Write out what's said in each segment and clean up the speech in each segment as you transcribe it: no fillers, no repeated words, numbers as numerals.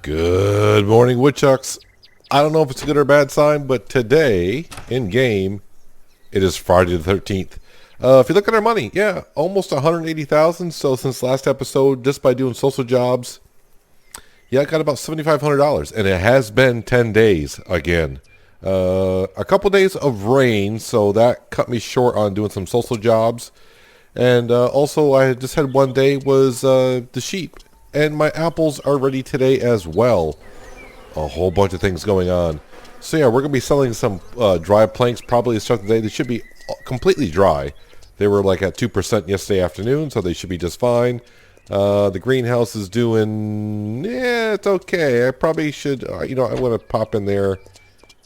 Good morning, woodchucks. I don't know if it's a good or bad sign, but today, in game, it is Friday the 13th. If you look at our money, yeah, almost 180,000. So since last episode, just by doing social jobs, yeah, I got about $7,500, and it has been 10 days again. A couple days of rain, so that cut me short on doing some social jobs. And also, I just had one day was the sheep. And my apples are ready today as well. A whole bunch of things going on. So yeah, we're going to be selling some dry planks probably to start the day. They should be completely dry. They were like at 2% yesterday afternoon, so they should be just fine. The greenhouse is doing, yeah, it's okay. I probably should, I want to pop in there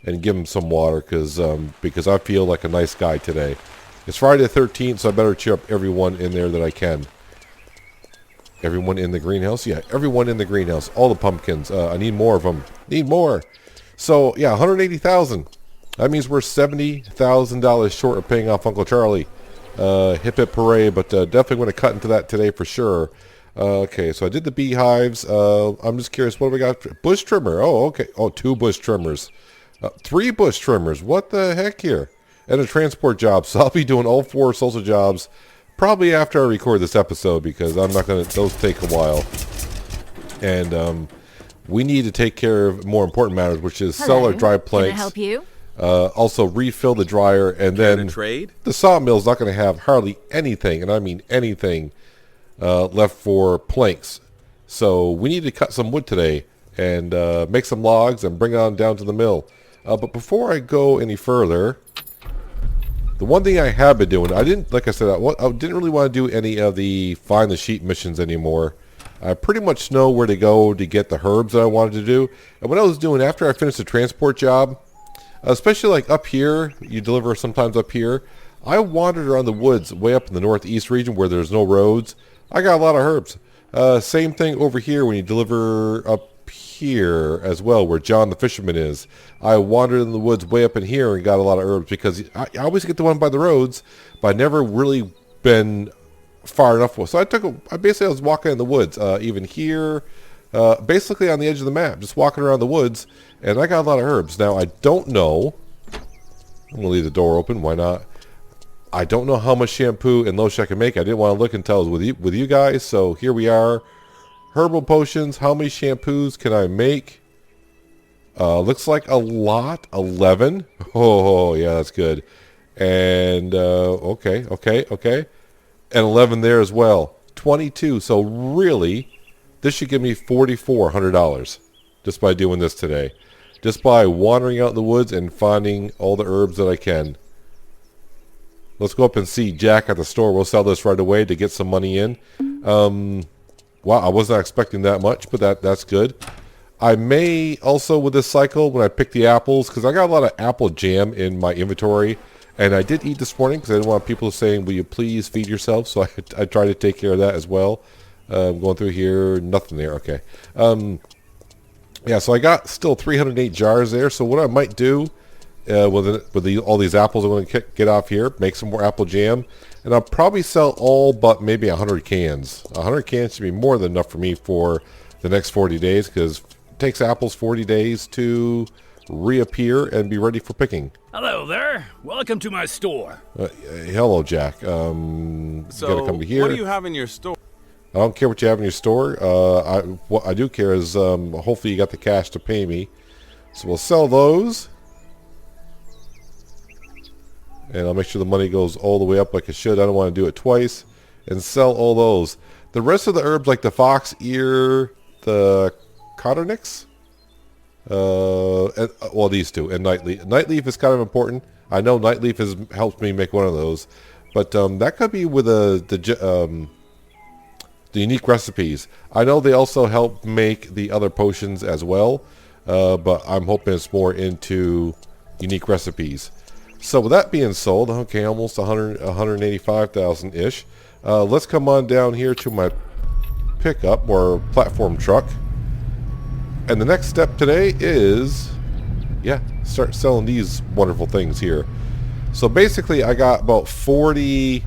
and give them some water because I feel like a nice guy today. It's Friday the 13th, so I better cheer up everyone in there that I can. Everyone in the greenhouse? Yeah, everyone in the greenhouse. All the pumpkins. I need more of them. Need more. So, yeah, 180,000. That means we're $70,000 short of paying off Uncle Charlie. Hip hip hooray, but definitely going to cut into that today for sure. Okay, so I did the beehives. I'm just curious, what do we got? Bush trimmer. Oh, okay. Oh, 2 bush trimmers. 3 bush trimmers. What the heck here? And a transport job. So I'll be doing all 4 social jobs probably after I record this episode, because I'm not going to, those take a while. And we need to take care of more important matters, which is sell our dry planks. Can I help you? Also refill the dryer, and then trade? The sawmill's not going to have hardly anything, and I mean anything, left for planks. So we need to cut some wood today and make some logs and bring it on down to the mill. But before I go any further, the one thing I have been doing, I didn't really want to do any of the find the sheep missions anymore. I pretty much know where to go to get the herbs that I wanted to do. And what I was doing after I finished the transport job, especially like up here, you deliver sometimes up here, I wandered around the woods way up in the northeast region where there's no roads. I got a lot of herbs. Same thing over here when you deliver up here as well, where John the fisherman is. I wandered in the woods way up in here and got a lot of herbs, because I always get the one by the roads, but I never really been far enough. So I was walking in the woods, even here, basically on the edge of the map, just walking around the woods, and I got a lot of herbs. Now I don't know, I'm gonna leave the door open, why not? I don't know how much shampoo and lotion I can make. I didn't want to look until I was with you guys, so here we are. Herbal potions, how many shampoos can I make? Looks like a lot, 11. Oh, yeah, that's good. And, okay. And 11 there as well. 22. So really, this should give me $4,400 just by doing this today. Just by wandering out in the woods and finding all the herbs that I can. Let's go up and see Jack at the store. We'll sell this right away to get some money in. Wow, I was not expecting that much, but that's good. I may also, with this cycle, when I pick the apples, because I got a lot of apple jam in my inventory, and I did eat this morning because I didn't want people saying, will you please feed yourself? So I try to take care of that as well. Going through here, nothing there. Okay. Yeah, so I got still 308 jars there. So what I might do with all these apples I'm going to get off here, make some more apple jam, and I'll probably sell all but maybe 100 cans. 100 cans should be more than enough for me for the next 40 days, because it takes apples 40 days to reappear and be ready for picking. Hello there. Welcome to my store. Hello, Jack. You gotta come to here. What do you have in your store? I don't care what you have in your store. What I do care is hopefully you got the cash to pay me. So we'll sell those. And I'll make sure the money goes all the way up like it should. I don't want to do it twice. And sell all those. The rest of the herbs, like the fox ear, the cotternicks, well, these two, and nightleaf. Nightleaf is kind of important. I know nightleaf has helped me make one of those. But that could be with the unique recipes. I know they also help make the other potions as well. But I'm hoping it's more into unique recipes. So with that being sold, okay, almost 185,000-ish. Let's come on down here to my pickup or platform truck. And the next step today is, yeah, start selling these wonderful things here. So basically I got about 40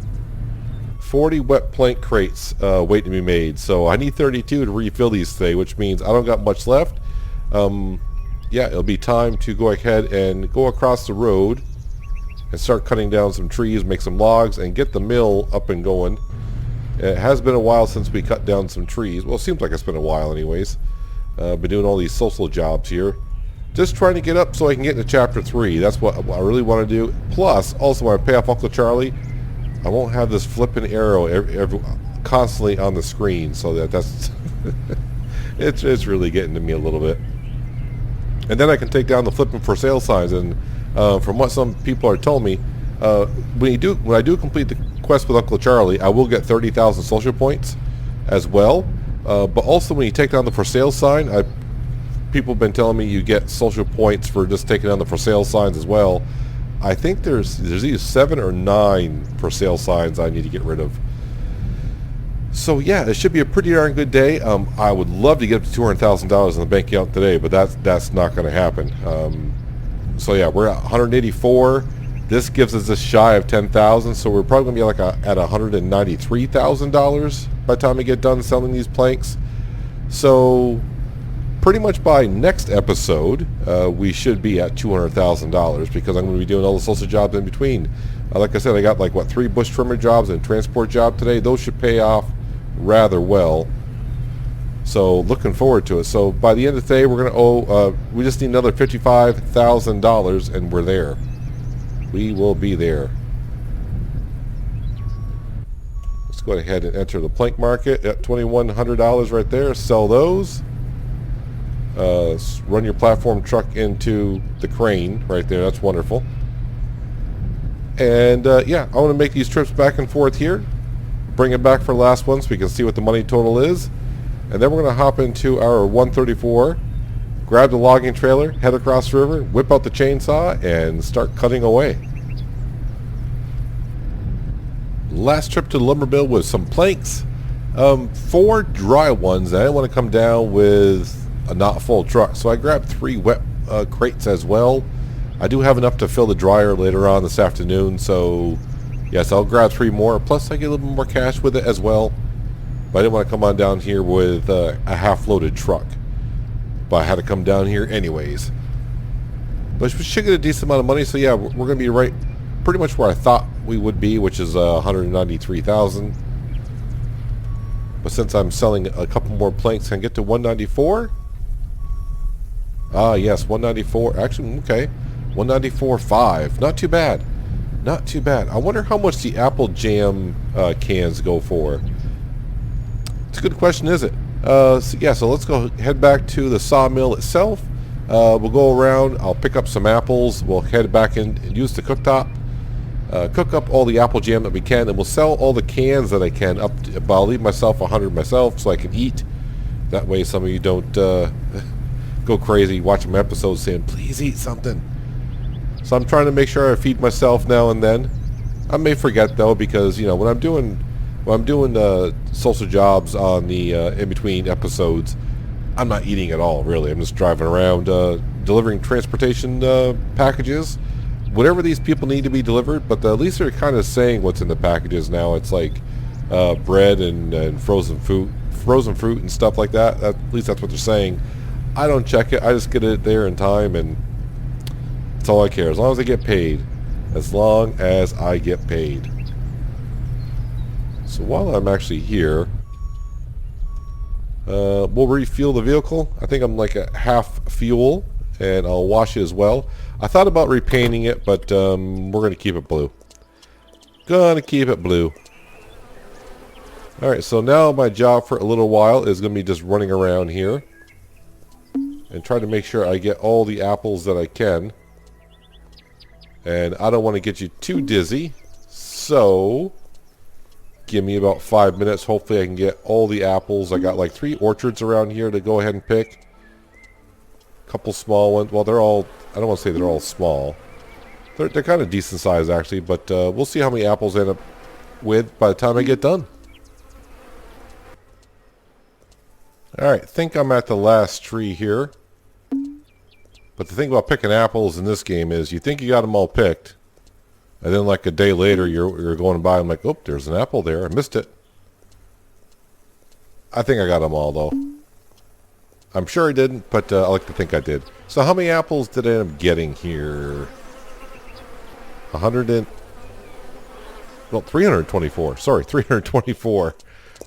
wet plank crates waiting to be made. So I need 32 to refill these today, which means I don't got much left. yeah, it'll be time to go ahead and go across the road and start cutting down some trees, make some logs, and get the mill up and going. It has been a while since we cut down some trees. Well, it seems like it's been a while anyways. Been doing all these social jobs here. Just trying to get up so I can get into Chapter 3. That's what I really want to do. Plus, also when I pay off Uncle Charlie, I won't have this flipping arrow constantly on the screen. So that's... it's really getting to me a little bit. And then I can take down the flipping for sale signs. And from what some people are telling me, when I do complete the quest with Uncle Charlie, I will get 30,000 social points as well. But also when you take down the for sale sign, people have been telling me you get social points for just taking down the for sale signs as well. I think there's either 7 or 9 for sale signs I need to get rid of. So yeah, it should be a pretty darn good day. I would love to get up to $200,000 in the bank account today, but that's not going to happen. So yeah, we're at 184. This gives us just shy of 10,000, so we're probably going to be at $193,000 by the time we get done selling these planks. So pretty much by next episode, we should be at $200,000 because I'm going to be doing all the social jobs in between. Like I said, I got 3 bush trimmer jobs and a transport job today. Those should pay off rather well. So looking forward to it. So by the end of the day, we're going to owe, we just need another $55,000 and we're there. We will be there. Let's go ahead and enter the plank market at $2,100 right there. Sell those. Run your platform truck into the crane right there. That's wonderful. And yeah, I want to make these trips back and forth here. Bring it back for the last one so we can see what the money total is. And then we're going to hop into our 134, grab the logging trailer, head across the river, whip out the chainsaw, and start cutting away. Last trip to the lumber mill with some planks. 4 dry ones. I didn't want to come down with a not full truck, so I grabbed 3 wet crates as well. I do have enough to fill the dryer later on this afternoon, so yes, I'll grab 3 more. Plus, I get a little bit more cash with it as well. But I didn't want to come on down here with a half-loaded truck. But I had to come down here anyways. But we should get a decent amount of money, so yeah, we're going to be right pretty much where I thought we would be, which is 193,000. But since I'm selling a couple more planks, can I get to 194? Ah, yes, 194. Actually, okay. 194.5. Not too bad. Not too bad. I wonder how much the apple jam cans go for. It's a good question, is it? So let's go head back to the sawmill itself. We'll go around. I'll pick up some apples. We'll head back in and use the cooktop. Cook up all the apple jam that we can, and we'll sell all the cans that I can up to, but I'll leave myself 100 myself so I can eat. That way some of you don't go crazy watching my episodes saying, please eat something. So I'm trying to make sure I feed myself now and then. I may forget though, because when I'm doing social jobs on the in between episodes, I'm not eating at all really. I'm just driving around delivering transportation packages. Whatever these people need to be delivered, but at least they're kind of saying what's in the packages now. It's like bread and frozen fruit and stuff like that. At least that's what they're saying. I don't check it. I just get it there in time, and that's all I care. As long as I get paid. As long as I get paid. So while I'm actually here, we'll refuel the vehicle. I think I'm like a half fuel, and I'll wash it as well. I thought about repainting it, but we're going to keep it blue. Gonna keep it blue. Alright, so now my job for a little while is going to be just running around here and try to make sure I get all the apples that I can. And I don't want to get you too dizzy, so give me about 5 minutes. Hopefully I can get all the apples. I got like 3 orchards around here to go ahead and pick. Couple small ones. Well, they're all, I don't want to say they're all small. They're kind of decent size actually, but we'll see how many apples I end up with by the time I get done. Alright, think I'm at the last tree here. But the thing about picking apples in this game is you think you got them all picked, and then like a day later you're going by and like, oh, there's an apple there. I missed it. I think I got them all though. I'm sure I didn't, but I like to think I did. So how many apples did I end up getting here? 324. Sorry, 324.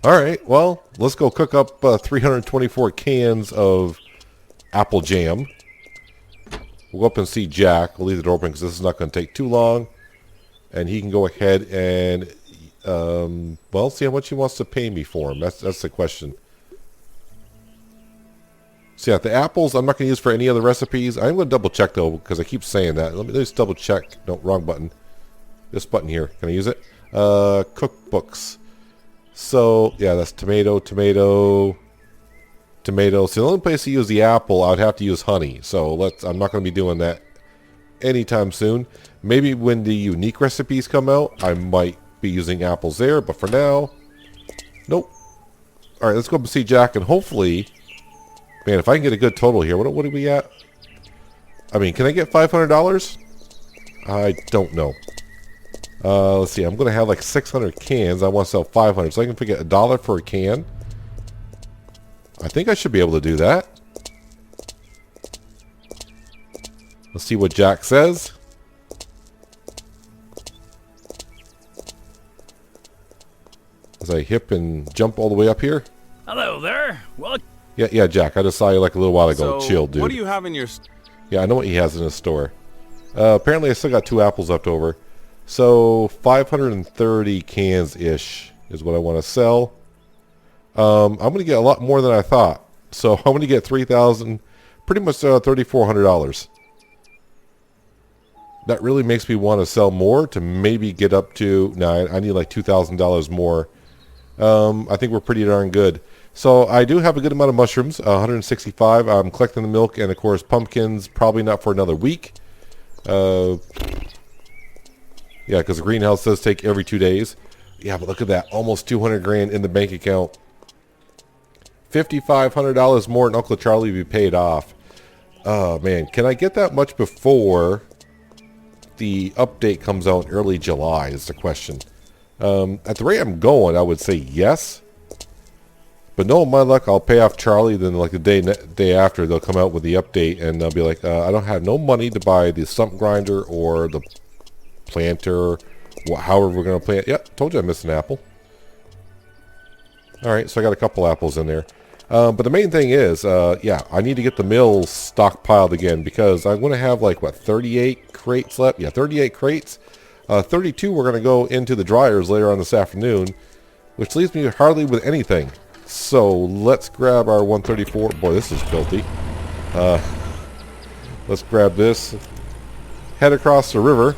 All right, well, let's go cook up 324 cans of apple jam. We'll go up and see Jack. We'll leave the door open because this is not going to take too long. And he can go ahead and, well, see how much he wants to pay me for them. That's the question. So yeah, the apples I'm not going to use for any other recipes. I'm going to double check though because I keep saying that. Let me just double check. No, wrong button. This button here. Can I use it? Cookbooks. So yeah, that's tomato, tomato, tomato. So the only place to use the apple, I'd have to use honey. So I'm not going to be doing that anytime soon. Maybe when the unique recipes come out, I might be using apples there. But for now, nope. All right, let's go up and see Jack and hopefully. Man, if I can get a good total here, what are we at? I mean, can I get $500? I don't know. Let's see. I'm going to have like 600 cans. I want to sell 500. So I can get $1 for a can. I think I should be able to do that. Let's see what Jack says. As I hip and jump all the way up here. Hello there. Well, Yeah, Jack. I just saw you like a little while ago. So, chill, dude. what do you have in your... Yeah, I know what he has in his store. Apparently, I still got 2 apples left over. So, 530 cans-ish is what I want to sell. I'm going to get a lot more than I thought. So, I'm going to get $3,000, pretty much $3,400. That really makes me want to sell more to maybe get up to... No, I need like $2,000 more. I think we're pretty darn good. So I do have a good amount of mushrooms, 165. I'm collecting the milk and, of course, pumpkins, probably not for another week. Yeah, because the greenhouse does take every 2 days. Yeah, but look at that. Almost 200 grand in the bank account. $5,500 more and Uncle Charlie will be paid off. Oh, man. Can I get that much before the update comes out in early July is the question. At the rate I'm going, I would say yes. But no, my luck, I'll pay off Charlie. Then, like the day after, they'll come out with the update, and they'll be like, "I don't have no money to buy the stump grinder or the planter, however we're gonna plant." Yep, told you I missed an apple. All right, so I got a couple apples in there. But the main thing is, yeah, I need to get the mills stockpiled again because I'm gonna have like 38 crates left. Yeah, 38 crates. 32 we're gonna go into the dryers later on this afternoon, which leaves me hardly with anything. So let's grab our 134. Boy, this is filthy. Let's grab this. Head across the river.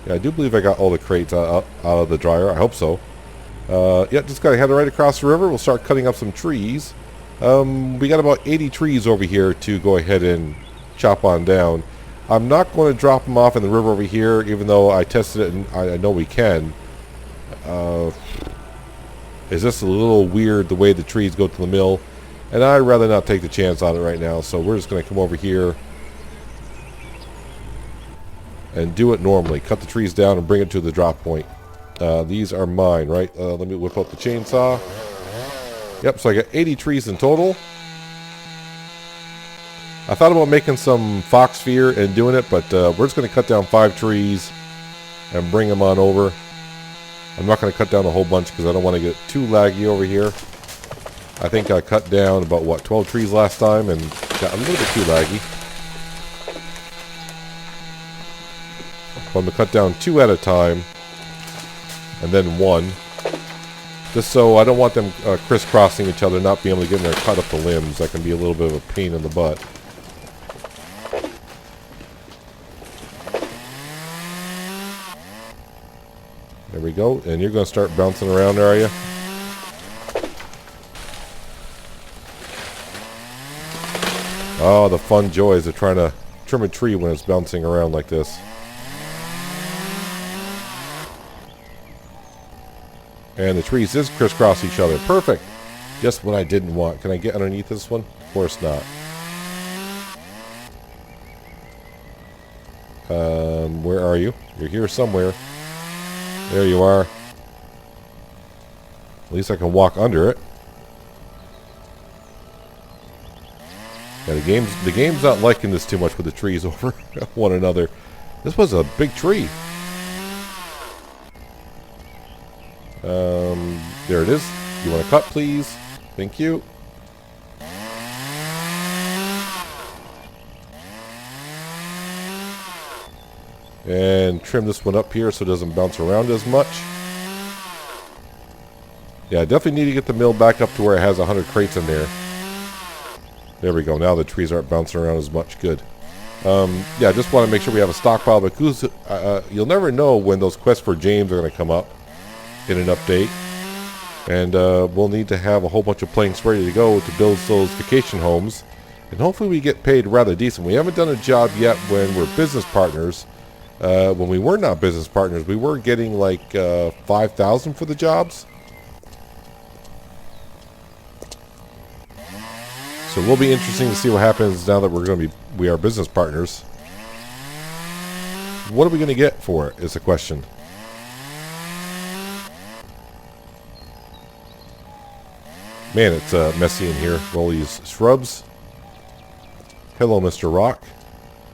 Yeah, I do believe I got all the crates out of the dryer. I hope so. Yeah, just gotta head right across the river. We'll start cutting up some trees. We got about 80 trees over here to go ahead and chop on down. I'm not going to drop them off in the river over here, even though I tested it and I know we can. It's just a little weird the way the trees go to the mill, and I'd rather not take the chance on it right now. So we're just going to come over here and do it normally. Cut the trees down and bring it to the drop point. These are mine, right? Let me whip out the chainsaw. Yep, so I got 80 trees in total. I thought about making some fox fear and doing it, but we're just going to cut down 5 trees and bring them on over. I'm not going to cut down a whole bunch because I don't want to get too laggy over here. I think I cut down about, 12 trees last time and got a little bit too laggy. So I'm going to cut down 2 at a time and then 1. Just so I don't want them crisscrossing each other, not being able to get in there and cut up the limbs. That can be a little bit of a pain in the butt. There we go. And you're going to start bouncing around, are you? Oh, the fun joys of trying to trim a tree when it's bouncing around like this. And the trees just crisscross each other. Perfect. Just what I didn't want. Can I get underneath this one? Of course not. Where are you? You're here somewhere. There you are. At least I can walk under it. Yeah, the game's not liking this too much with the trees over one another. This was a big tree. There it is. You want to cut, please? Thank you. And trim this one up here so it doesn't bounce around as much. Yeah, I definitely need to get the mill back up to where it has 100 crates in there. There we go. Now the trees aren't bouncing around as much. Good. Yeah, I just want to make sure we have a stockpile. Because you'll never know when those quests for James are going to come up in an update. And we'll need to have a whole bunch of planks ready to go to build those vacation homes. And hopefully we get paid rather decent. We haven't done a job yet when we're business partners. When we were not business partners, we were getting like $5,000 for the jobs. So it will be interesting to see what happens now that we are business partners. What are we going to get for it is the question. Man, it's messy in here. All these shrubs. Hello, Mr. Rock.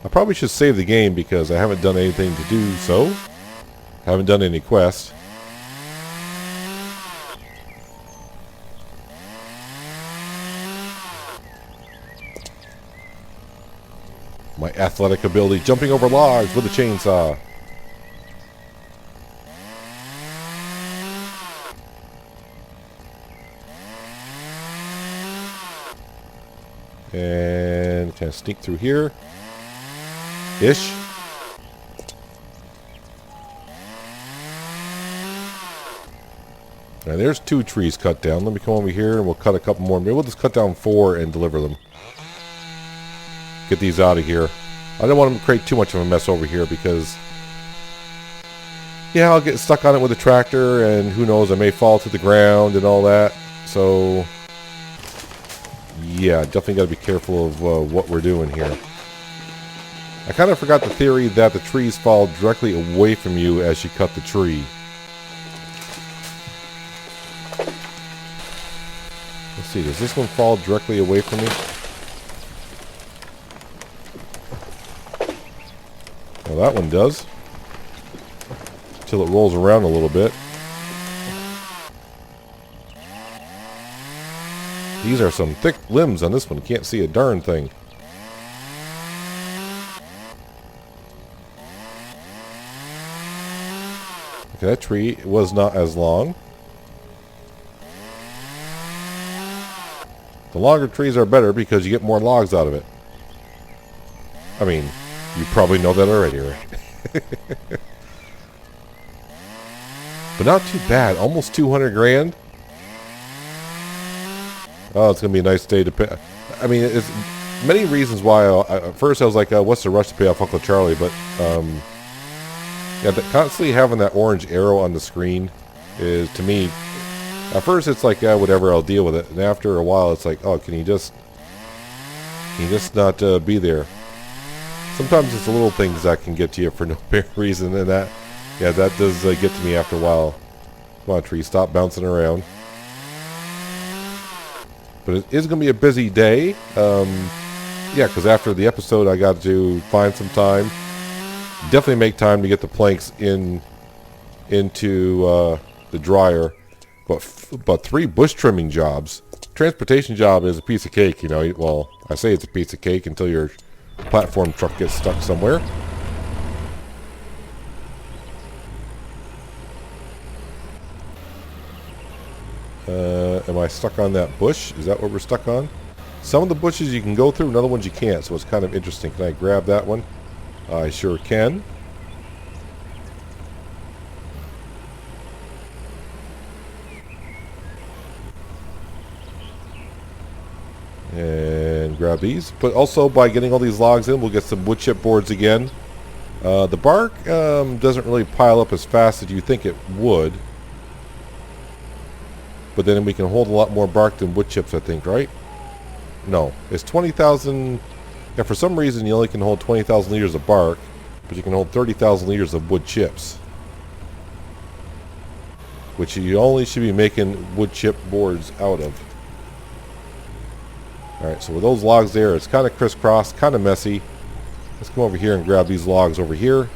I probably should save the game because I haven't done anything to do so. Haven't done any quests. My athletic ability, jumping over logs with a chainsaw. And kind of sneak through here. Ish. Now there's 2 trees cut down. Let me come over here and we'll cut a couple more. Maybe we'll just cut down 4 and deliver them. Get these out of here. I don't want to create too much of a mess over here because, yeah, I'll get stuck on it with a tractor and who knows, I may fall to the ground and all that. So, yeah, definitely got to be careful of what we're doing here. I kind of forgot the theory that the trees fall directly away from you as you cut the tree. Let's see, does this one fall directly away from me? Well, that one does. Till it rolls around a little bit. These are some thick limbs on this one. Can't see a darn thing. Okay, that tree was not as long. The longer trees are better because you get more logs out of it. I mean, you probably know that already, right? But not too bad. Almost 200 grand. Oh, it's going to be a nice day to pay. I mean, it's many reasons why. At first I was like, what's the rush to pay off Uncle Charlie? But, yeah, constantly having that orange arrow on the screen is, to me, at first it's like, yeah, whatever, I'll deal with it. And after a while it's like, oh, can you just not be there? Sometimes it's the little things that can get to you for no big reason. And that, yeah, that does get to me after a while. Come on, tree, stop bouncing around. But it is going to be a busy day. Yeah, because after the episode, I got to find some time. Definitely make time to get the planks into the dryer. But 3 bush trimming jobs. Transportation job is a piece of cake, you know. Well, I say it's a piece of cake until your platform truck gets stuck somewhere. Am I stuck on that bush? Is that what we're stuck on? Some of the bushes you can go through, and other ones you can't, so it's kind of interesting. Can I grab that one? I sure can. And grab these. But also, by getting all these logs in, we'll get some wood chip boards again. The bark doesn't really pile up as fast as you think it would. But then we can hold a lot more bark than wood chips, I think, right? No. It's 20,000... Yeah, for some reason you only can hold 20,000 liters of bark, but you can hold 30,000 liters of wood chips. Which you only should be making wood chip boards out of. Alright, so with those logs there, it's kind of crisscross, kind of messy. Let's come over here and grab these logs over here.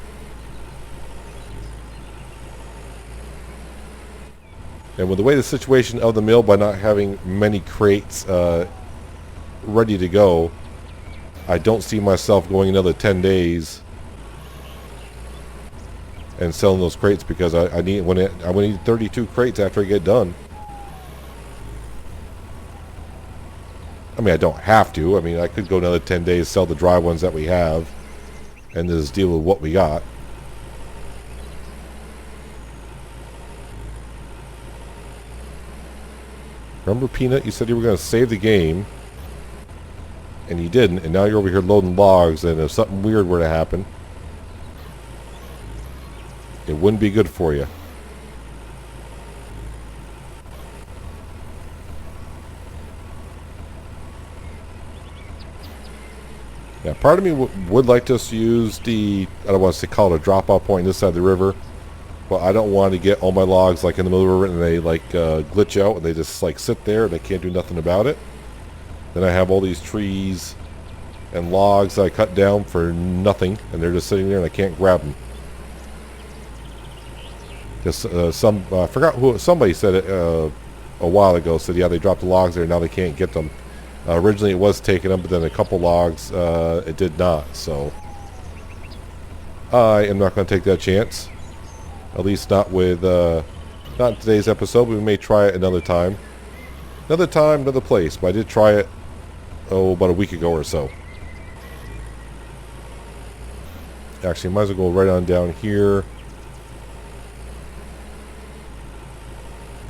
And with the way the situation of the mill, by not having many crates ready to go, I don't see myself going another 10 days and selling those crates, because I need 32 crates after I get done. I mean, I don't have to. I mean, I could go another 10 days, sell the dry ones that we have, and just deal with what we got. Remember, Peanut, you said you were going to save the game, and you didn't, and now you're over here loading logs, and if something weird were to happen, it wouldn't be good for you. Yeah, part of me would like us to use the, I don't want to call it a drop-off point this side of the river, but I don't want to get all my logs like in the middle of the river and they like glitch out and they just like sit there and I can't do nothing about it. Then I have all these trees and logs that I cut down for nothing, and they're just sitting there and I can't grab them. Just I forgot who, somebody said it a while ago, said yeah, they dropped the logs there, now they can't get them. Originally it was taking them, but then a couple logs it did not, so I am not going to take that chance. At least not with not in today's episode, but we may try it another time. Another time, another place, but I did try it about a week ago or so. Actually, might as well go right on down here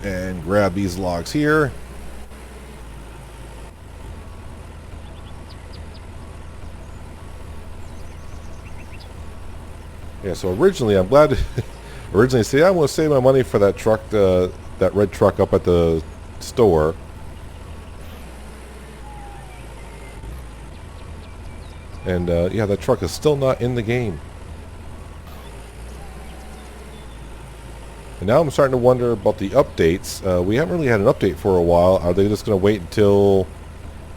and grab these logs here. Yeah, so originally, I'm glad to originally say I'm going to save my money for that truck, that red truck up at the store. And yeah, that truck is still not in the game. And now I'm starting to wonder about the updates. We haven't really had an update for a while. Are they just going to wait until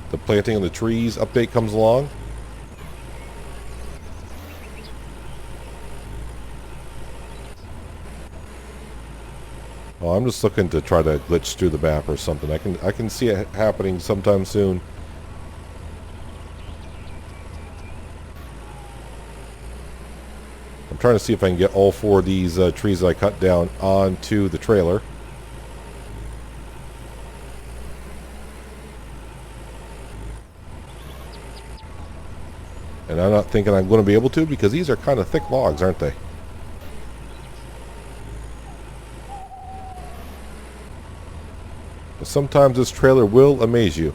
the planting of the trees update comes along? Oh, I'm just looking to try to glitch through the map or something. I can see it happening sometime soon. I'm trying to see if I can get all four of these trees that I cut down onto the trailer. And I'm not thinking I'm going to be able to, because these are kind of thick logs, aren't they? But sometimes this trailer will amaze you.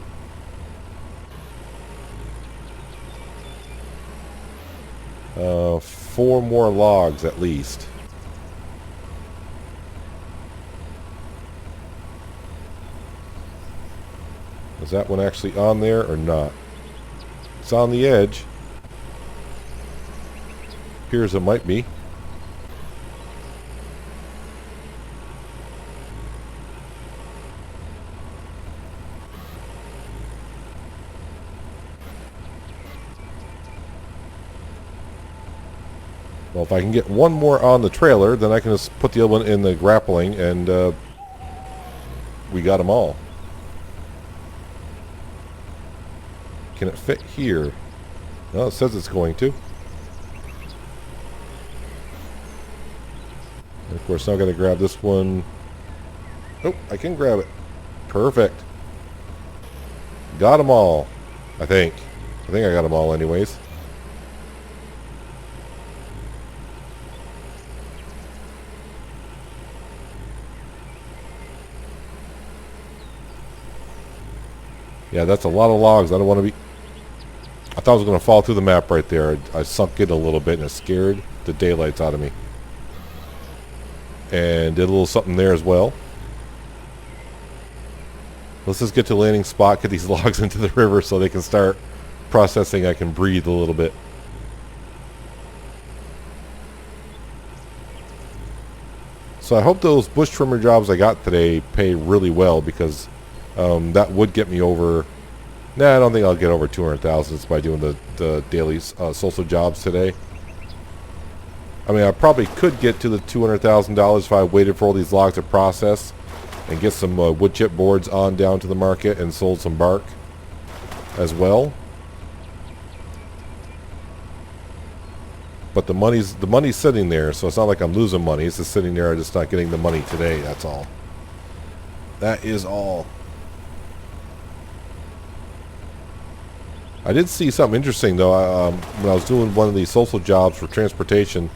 Four more logs at least. Is that one actually on there or not? It's on the edge. Appears it might be. Well, if I can get one more on the trailer, then I can just put the other one in the grappling, and we got them all. Can it fit here? No, it says it's going to. And of course, now I've got to grab this one. Oh, I can grab it. Perfect. Got them all, I think. I think I got them all anyways. Yeah, that's a lot of logs. I don't want to be... I thought I was going to fall through the map right there. I sunk in a little bit and it scared the daylights out of me. And did a little something there as well. Let's just get to the landing spot, get these logs into the river so they can start processing. I can breathe a little bit. So I hope those bush trimmer jobs I got today pay really well, because that would get me over Nah, I don't think I'll get over 200,000 just by doing the daily social jobs today. I mean, I probably could get to the $200,000 if I waited for all these logs to process and get some wood chip boards on down to the market and sold some bark as well. But the money's sitting there, so it's not like I'm losing money. It's just sitting there. I'm just not getting the money today. That's all. That is all. I did see something interesting though. When I was doing one of these social jobs for transportation,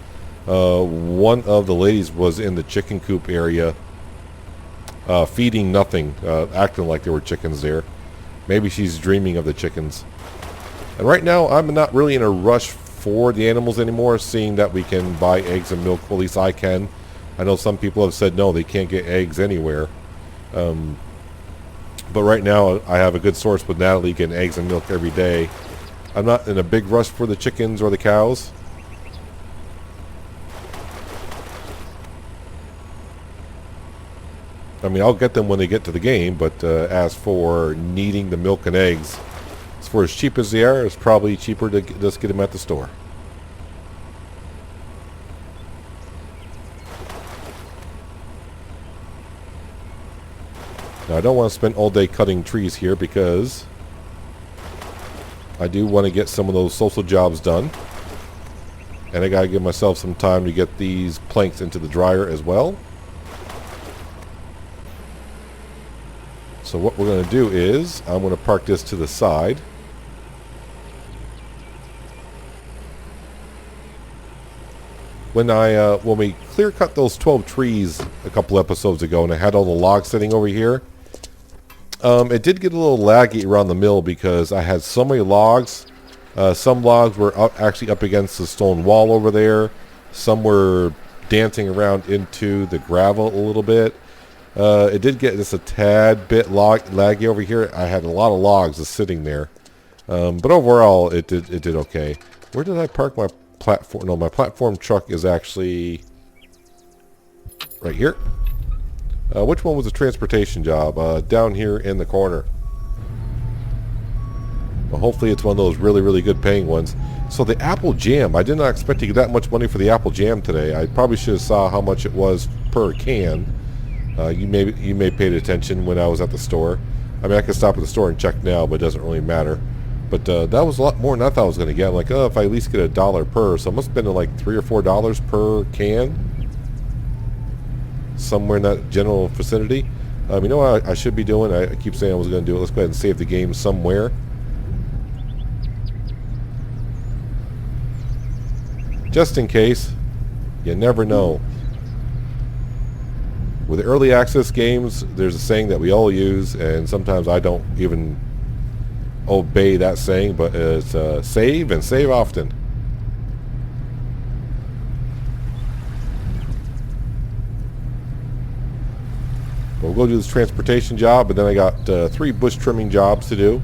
one of the ladies was in the chicken coop area, feeding nothing, acting like there were chickens there. Maybe she's dreaming of the chickens. And right now, I'm not really in a rush for the animals anymore, seeing that we can buy eggs and milk. Well, at least I can. I know some people have said no, they can't get eggs anywhere. But right now, I have a good source with Natalie getting eggs and milk every day. I'm not in a big rush for the chickens or the cows. I mean, I'll get them when they get to the game, but as for needing the milk and eggs, for as cheap as they are, it's probably cheaper to just get them at the store. Now, I don't want to spend all day cutting trees here because I do want to get some of those social jobs done. And I got to give myself some time to get these planks into the dryer as well. So what we're going to do is I'm going to park this to the side. When we clear cut those 12 trees a couple episodes ago and I had all the logs sitting over here, it did get a little laggy around the mill because I had so many logs. Some logs were actually up against the stone wall over there. Some were dancing around into the gravel a little bit. It did get just a tad bit laggy over here. I had a lot of logs just sitting there. But overall, it did okay. Where did I park my platform? No, my platform truck is actually right here. Which one was a transportation job? Down here in the corner. Well, hopefully it's one of those really, really good paying ones. So the apple jam, I did not expect to get that much money for the apple jam today. I probably should have saw how much it was per can. You may paid attention when I was at the store. I mean, I can stop at the store and check now, but it doesn't really matter. But that was a lot more than I thought I was going to get. I'm like, oh, if I at least get $1 per, so I must have been like $3 or $4 per can. Somewhere in that general vicinity. You know what I should be doing? I keep saying I was going to do it. Let's go ahead and save the game somewhere. Just in case. You never know. With early access games, there's a saying that we all use, and sometimes I don't even obey that saying, but it's save and save often. We'll go do this transportation job, but then I got 3 bush trimming jobs to do.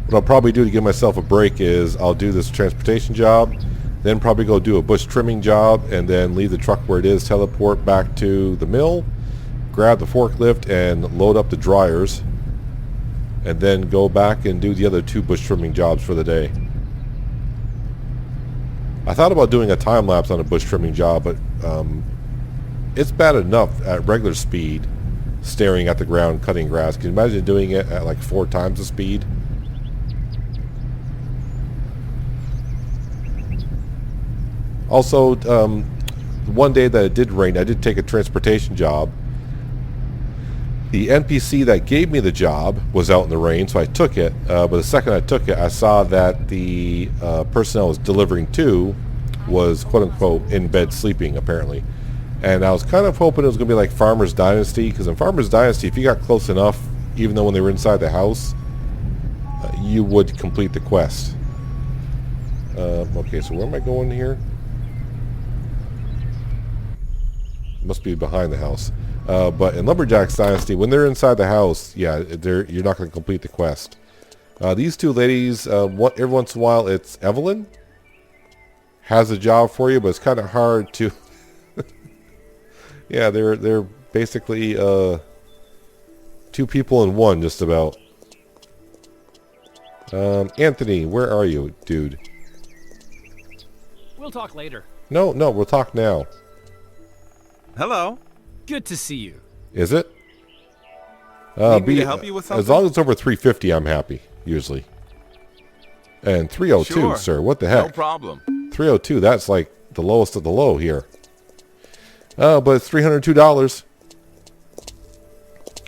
What I'll probably do to give myself a break is I'll do this transportation job, then probably go do a bush trimming job, and then leave the truck where it is, teleport back to the mill, grab the forklift and load up the dryers, and then go back and do the other 2 bush trimming jobs for the day. I thought about doing a time lapse on a bush trimming job, but it's bad enough at regular speed staring at the ground cutting grass. Can you imagine doing it at like 4 times the speed? Also, one day that it did rain, I did take a transportation job. The NPC that gave me the job was out in the rain, so I took it. But the second I took it, I saw that the person I was delivering to was quote-unquote in bed sleeping, apparently. And I was kind of hoping it was going to be like Farmer's Dynasty, because in Farmer's Dynasty, if you got close enough, even though when they were inside the house, you would complete the quest. Okay, so where am I going here? Must be behind the house. But in Lumberjack's Dynasty, when they're inside the house, yeah, you're not going to complete the quest. These 2 ladies, every once in a while, it's Evelyn has a job for you, but it's kind of hard to. Yeah, they're basically 2 people in one, just about. Anthony, where are you, dude? We'll talk later. No, we'll talk now. Hello. Good to see you. Is it? Need me to help you with something? As long as it's over 350, I'm happy, usually. And 302, Sure. sir, what the heck? No problem. 302, that's like the lowest of the low here. But it's $302.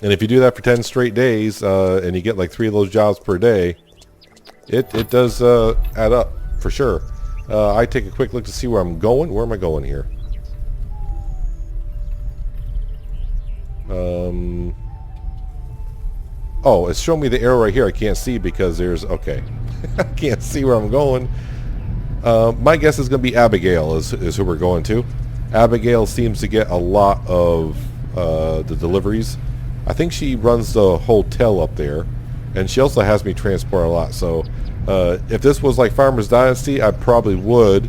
And if you do that for 10 straight days, and you get like 3 of those jobs per day, it does add up for sure. I take a quick look to see where I'm going. Where am I going here? Oh, it's showing me the arrow right here. I can't see because there's... Okay. I can't see where I'm going. My guess is going to be Abigail is who we're going to. Abigail seems to get a lot of the deliveries. I think she runs the hotel up there. And she also has me transport a lot. So if this was like Farmer's Dynasty, I probably would...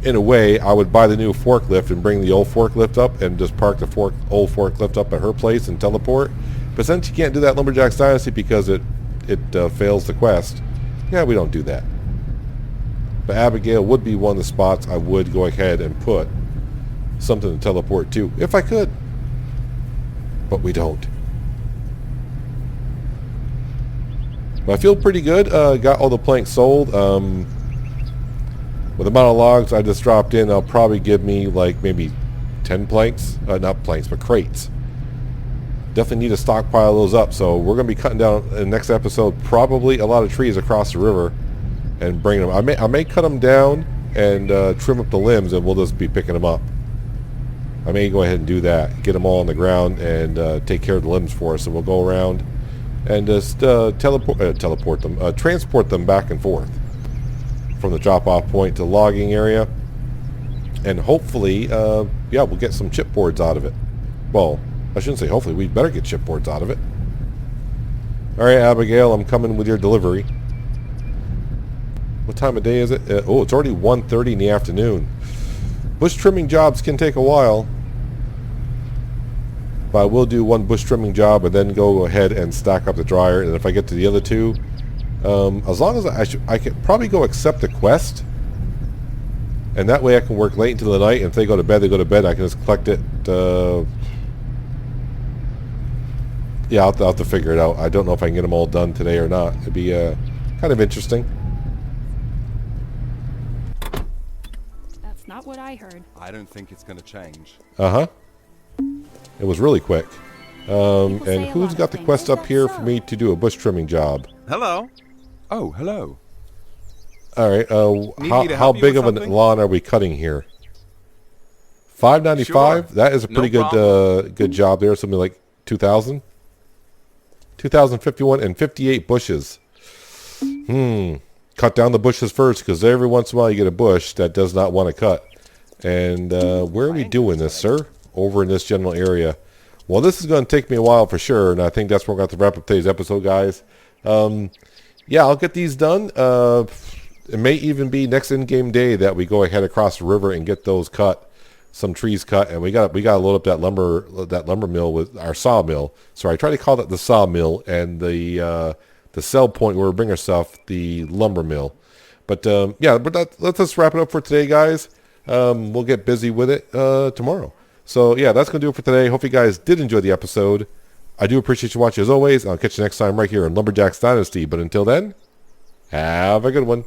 In a way, I would buy the new forklift and bring the old forklift up and just park the old forklift up at her place and teleport. But since you can't do that Lumberjack's Dynasty because it fails the quest, yeah, we don't do that. But Abigail would be one of the spots I would go ahead and put something to teleport to, if I could. But we don't. But I feel pretty good. Got all the planks sold. With the amount of logs I just dropped in, I'll probably give me like maybe 10 planks. Not planks, but crates. Definitely need to stockpile those up. So we're going to be cutting down in the next episode probably a lot of trees across the river and bringing them. I may cut them down and trim up the limbs, and we'll just be picking them up. I may go ahead and do that. Get them all on the ground and take care of the limbs for us. And we'll go around and just transport them back and forth from the drop-off point to the logging area, and hopefully yeah, we'll get some chipboards out of it. Well, I shouldn't say hopefully, we better get chipboards out of it. Alright, Abigail, I'm coming with your delivery. What time of day is it? Oh, it's already 1:30 in the afternoon. Bush trimming jobs can take a while, but I will do one bush trimming job and then go ahead and stack up the dryer, and if I get to the other two, as long as I can probably go accept the quest, and that way I can work late into the night, and if they go to bed, they go to bed. I can just collect it. Yeah, I'll have to figure it out. I don't know if I can get them all done today or not. It'd be kind of interesting. That's not what I heard. I don't think it's going to change. Uh-huh. It was really quick. And say a who's lot got of the things. quest Is up that here so? for me to do a bush trimming job? Hello. Oh, hello. All right. Need me to How help you big with of a something? lawn are we cutting here? $5.95. Sure. That is a pretty No good job there. Something like 2,000, 2,051 and 58 bushes. Cut down the bushes first, because every once in a while you get a bush that does not want to cut. And where are we doing this, sir? Over in this general area. Well, this is going to take me a while for sure, and I think that's where we're going to have to wrap up today's episode, guys. Yeah, I'll get these done. It may even be next in-game day that we go ahead across the river and get those cut, some trees cut, and we got to load up that lumber mill with our sawmill. Sorry, I try to call that the sawmill, and the sell point where we bring our stuff, the lumber mill. But yeah, but let's just wrap it up for today, guys. We'll get busy with it tomorrow. So yeah, that's going to do it for today. Hope you guys did enjoy the episode. I do appreciate you watching as always. I'll catch you next time right here in Lumberjack's Dynasty. But until then, have a good one.